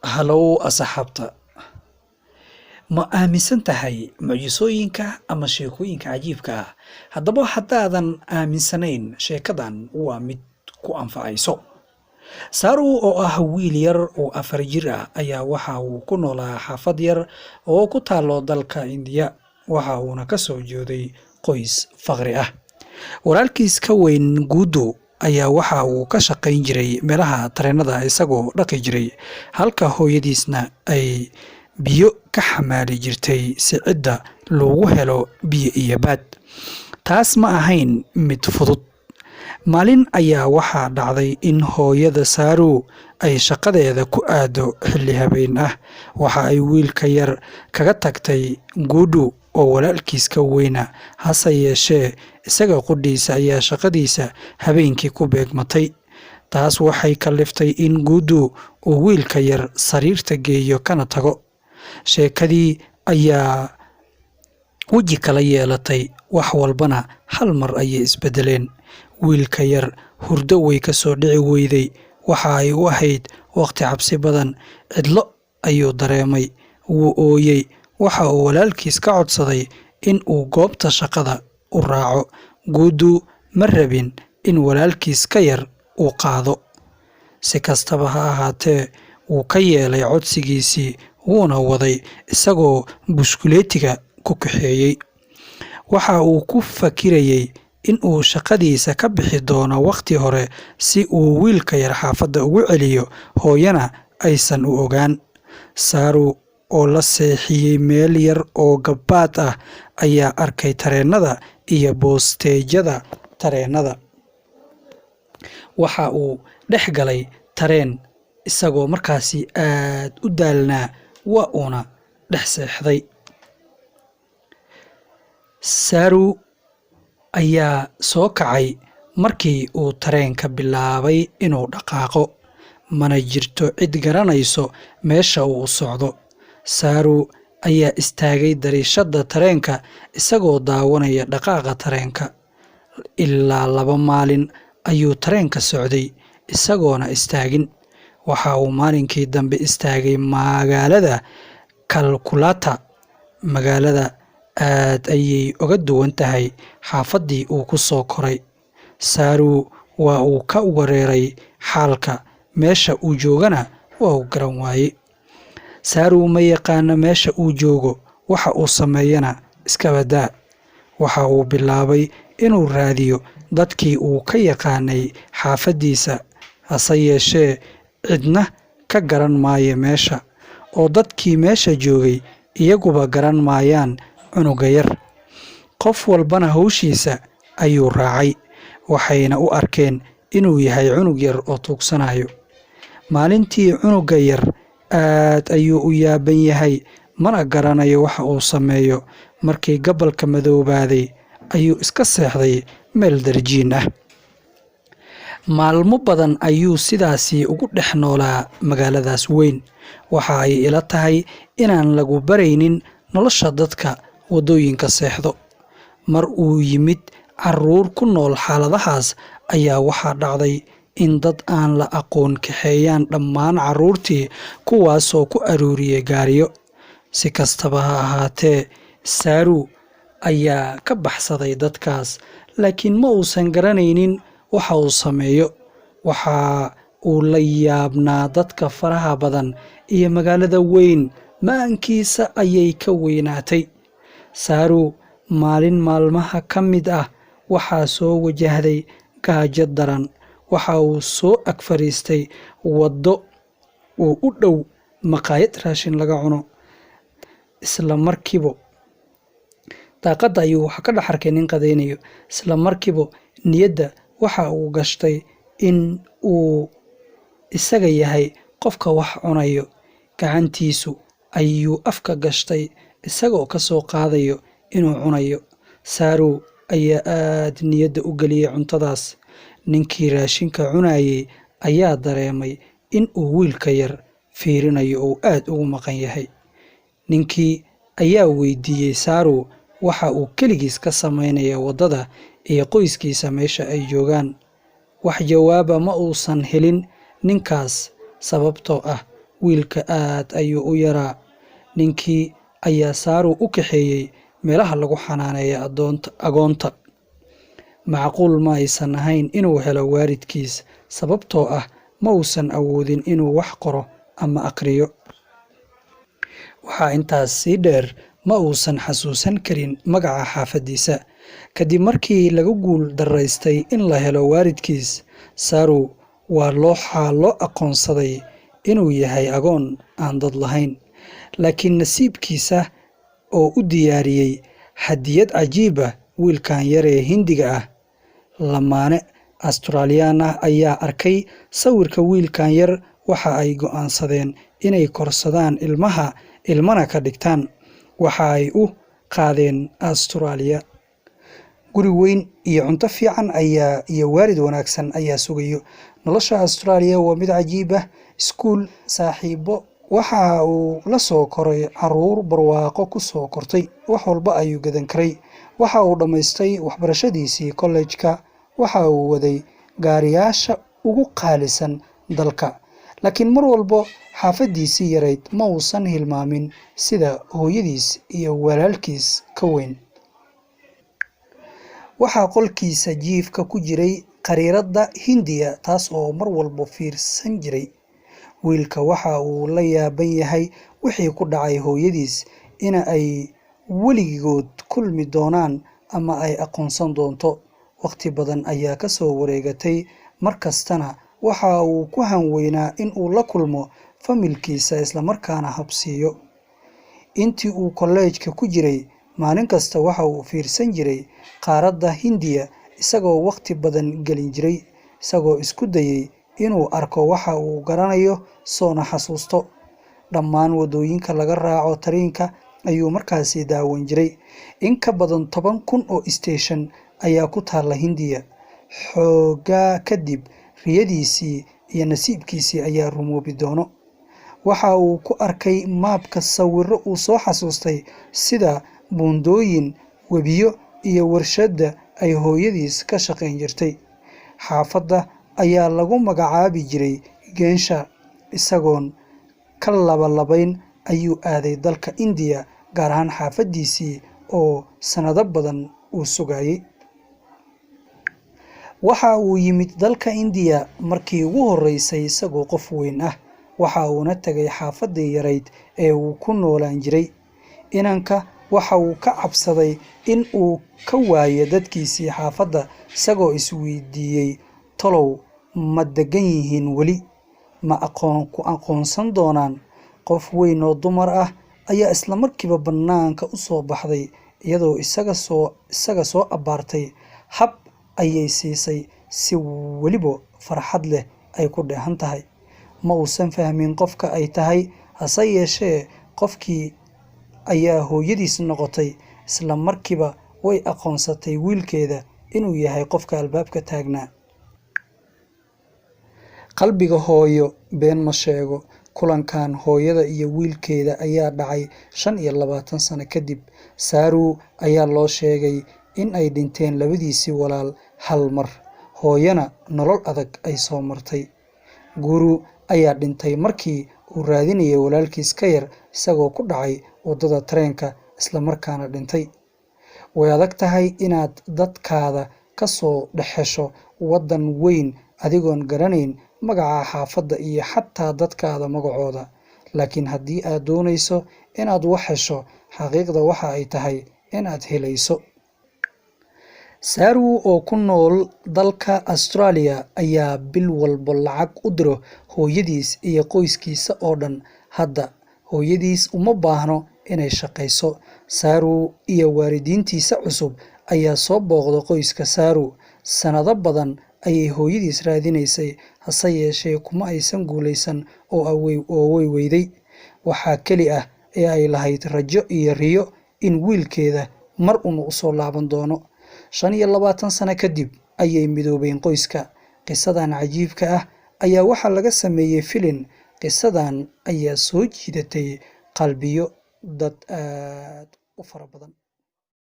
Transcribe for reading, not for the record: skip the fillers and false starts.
Hallow asxaabta, ma aaminsan tahay mucjisooyinka ama sheekooyinka cajiibka ah? Haddaba haddaadan aaminsanayn, sheekadan waa mid ku anfacayso. Saru oo ah wiil yar oo 4 jir ah ayaa waxa uu ku noolaa xaafad yar oo ku taalo dalka Indiya. Waxa uuna ka soo jeeday qoys faqri ah. Walaalkiis ka weyn Guudo ayaa waxa uu ka shaqayn jiray meelaha tareenada isagoo dhaqi jiray, halka hooyadiisna ay biyo ka xamaali jirtay si cidda loogu helo biyo iyo baad. Taas ma ahayn mid fudud. Maalin ayaa waxaa dhacday in hooyada Saru ay shaqadeeda ku aado xilli habeen ah. Waxa ay wiilka yar kaga tagtay Guudo oo walaalkiis ka weyna, hase yeeshee isaga qudhiisa ayaa shaqadiisa habeenkii ku beegmatay. Taas waxay kaliftay in Guudo uu wiilka yar sariirta geeyo kana tago. Sheekadii ayaa weji kala yeelatay, wax walbana hal mar ayay isbedeleen. Wiilka yar hurdo way ka soo dhici weyday. Waxa ay u ahayd waqti cabsi badan. Cidlo ayuu dareemay. Wuu ooyey. Waxa uu walaalkiis ka codsaday in uu goobta shaqada u raaco. Guudo ma rabin in walaalkiis ka yar uu qaado. Si kastaba ha ahaatee, wuu ka yeelay codsigiisii, wuuna waday isagoo bushkuleetiga ku kaxeeyey. Waxa uu ku fakirayay in uu shaqadiisa ka bixi doono waqti hore si uu wiilka yar xaafadda ugu celiyo, hooyana aysan u ogaan. Saru oo la seexiyey meel yar oo gabbaad ah ayaa arkay tareenada iyo boosteejyada tareenada. Waxa uu dhex galay tareen isagoo markaasi aad u daalnaa, waa uuna dhex seexday. Saru ayaa soo kacay markii uu tareenka bilaabay inuu dhaqaaqo. Mana jirto cid garanayso meesha uu u socdo. Saru ayaa istaagay dariishadda tareenka isagoo daawanaya dhaqaaqa tareenka. Ilaa 2 maalin ayuu tareenka socday isagoona istaagin. Waxa uu maalinkii dambe istaagay magaalada Calcutta. Magaalada aad ayay uga duwan tahay xaafaddii uu ku soo koray. Saru waa uu ka wareeray xaalka, meesha uu joogana waa uu garan waayey. Saru ma yaqaana meesha uu joogo, waxa uu sameeyana iska badaa. Waxa uu bilaabay inuu raadiyo dadkii uu ka yaqaanay xaafaddiisa, hase yeeshee cidna ka garan maayo meesha, oo dadkii meesha joogay iyaguba garan maayaan cunuga yar. Qof walbana hawshiisa ayuu raacay, waxayna u arkeen inuu yahay cunug yar oo tuugsanayo. Maalintii cunuga yar aad ayuu u yaaban yahay, mana garanayo waxa uu sameeyo. Markii gabalka madoobaaday ayuu iska seexday meel darjiin ah. Maalmo badan ayuu sidaasi ugu dhex noolaa magaaladaas weyn. Waxa ay ila tahay inaan lagu baraynin nolosha dadka waddooyinka seexdo. Mar uu yimid carruur ku nool xaaladahaas ayaa waxaa dhacday in dad aan la aqoon kaxeeyaan dhammaan carruurtii, kuwaasoo ku aruuriyey gaariyo. Si kastaba ha ahaatee, Saru ayaa ka baxsaday dadkaas, laakiin ma uusan garanaynin waxa uu sameeyo. Waxa uu la yaabnaa dadka faraha badan iyo magaalada weyn. Maankiisa ayay ka weynaatay. Saru maalin maalmaha ka mid ah waxaa soo wajahday gaajo daran. Waxa uu soo ag fariistay waddo uu u dhow maqaayad raashin laga cuno. Isla markiiba daaqadda ayuu wax ka dhex arkay nin qadaynayo. Isla markiiba niyadda waxa uu gashtay in uu isaga yahay qofka wax cunayo. Gacantiisu ayuu afka gashtay isagoo ka soo qaadayo inuu cunayo. Saru ayaa aad niyadda u geliyey cuntadaas. Ninkii raashinka cunayay ayaa dareemay in uu wiilka yar fiirinayo oo aad ugu maqan yahay. Ninkii ayaa weydiiyey Saru waxa uu keligiis ka sameynaya waddada iyo qoyskiisa meesha ay joogaan. Wax jawaaba ma uusan helin ninkaas, sababtoo ah wiilka aad ayuu u yaraa. ninkii ayaa Saaru u kaxeeyey meelaha lagu xanaaneeyo agoonta. macquul ma aysan ahayn inuu helo waalidkiis, sababtoo ah ma uusan awoodin inuu wax qoro ama aqriyo. waxaa intaas sii dheer, ma uusan xasuusan karin magaca xaafadiisa. kadib markii laga guul daraystay in la helo waalidkiis, Saaru waxaa loo aqoonsaday inuu yahay agoon aan dad lahayn. laakiin nasiibkiisa oo u diyaariyey hadiyad cajiib ah, wiilkan yar ee Hindiga ah. lamaane Australian ah ayaa arkay sawirka wiilkan yar, waxa ay go'aansadeen inay korsadaan ilmana ka dhigtaan. waxa ay u qaadeen Australia. guri weyn iyo cunto fiican iyo waalid wanaagsan ayaa sugayo. nolosha Australia waa mid cajiib ah. iskuul, saaxiibo, waxa uu la soo koray caruur barwaaqo ku soo kortay. wax walba ayuu gadan karay. waxa uu dhammaystay waxbarashadiisii kollejka. waxa uu waday gaariyaasha ugu qaalisan dalka. laakiin mar walba xaafadiisii yarayd ma uusan hilmaamin sida hooyadiis iyo walaalkiis ka weyn. waxaa qolkiisa jiifka ku jiray qariirada Hindiya, taas oo mar walba fiirsan jiray. wiilka waxa uu la yaaban yahay wixii ku dhacay hooyadiis, in ay weligood kulmi doonaan ama ay aqoonsan doonto. waqti badan ayaa ka soo wareegatay, markastana waxa uu ku hanweynaa in uu la kulmo familkiisa islamarkaana habsiiyo. intii uu kollejka ku jiray, maalin kasta waxa uu fiirsan jiray qaaradda Hindiya, isagoo waqti badan gelin jiray, isagoo isku dayay inuu arko waxa uu garanayo soona xasuusto. dhammaan wadooyinka laga raaco tareenka ayuu markaasi daawan jiray. in ka badan 10,000 oo station ayaa ku taala Hindiya. xoogaa kadib, riyadiisii iyo nasiibkiisii ayaa rumoobi doono. waxa uu ku arkay maabka sawirro uu soo xasuustay, sida buundooyin, webiyo iyo warshada ay hooyadiis ka shaqayn jirtay. xaafadda ayaa lagu magacaabi jiray Geensha. isagoon ka labalabayn ayuu aaday dalka Indiya, gaar ahaan xaafadiisii oo sanado badan uu sugayay. waxa uu yimid dalka Indiya markii ugu horeysay isagoo qof weyn ah. waxa uuna tagay xaafadii yarayd ee uu ku noolaan jiray. inanka waxa uu ka cabsaday in uu ka waayo dadkiisii xaafadda, isagoo isweydiiyey, talow ma degan yihiin weli? ma aqoonsan doonaan? qof weyn oo dumar ah ayaa isla markiiba bannaanka u soo baxday, iyadoo isaga soo abaartay. hab ayay siisay si weliba farxad leh ay ku dheehan tahay. ma uusan fahmin qofka ay tahay, hase yeeshee qofkii ayaa hooyadiis noqotay. isla markiiba way aqoonsatay wiilkeeda inuu yahay qofka albaabka taagnaa. qalbiga hooyo been ma sheego. kulankan hooyada iyo wiilkeeda ayaa dhacay 25 sano kadib. Saaru ayaa loo sheegay in ay dhinteen labadiisii walaal hal mar. hooyana nolol adag ay soo martay. Guru ayaa dhintay markii uu raadinayay walaalkiis ka yar, isagoo ku dhacay wadada tareenka isla markaana dhintay. way adag tahay inaad dadkaada ka soo dhexesho wadan weyn adigoon garanayn magaca xaafadda iyo xataa dadkaada magacooda. laakiin haddii aad doonayso inaad wax hesho, xaqiiqda waxa ay tahay inaad helayso. Saaru oo ku nool dalka Australia ayaa bil walba lacag u diro hooyadiis iyo qoyskiisa oo dhan. hadda hooyadiis uma baahno inay shaqayso. Saaru iyo waalidiintiisa cusub ayaa soo booqda qoyska Saaru. sanado badan ayay hooyadiis raadinaysay, hase yeeshee kuma aysan guulaysan oo way weyday. waxaa keli ah ee ay lahayd rajo iyo riyo in wiilkeeda mar uu soo laaban doono. 25 sano kadib ayay midoobeen qoyska. qisadan cajiibka ah ayaa waxaa laga sameeyey filin. qisadan ayaa soo jiidatay qalbiyo dad aad u fara badan.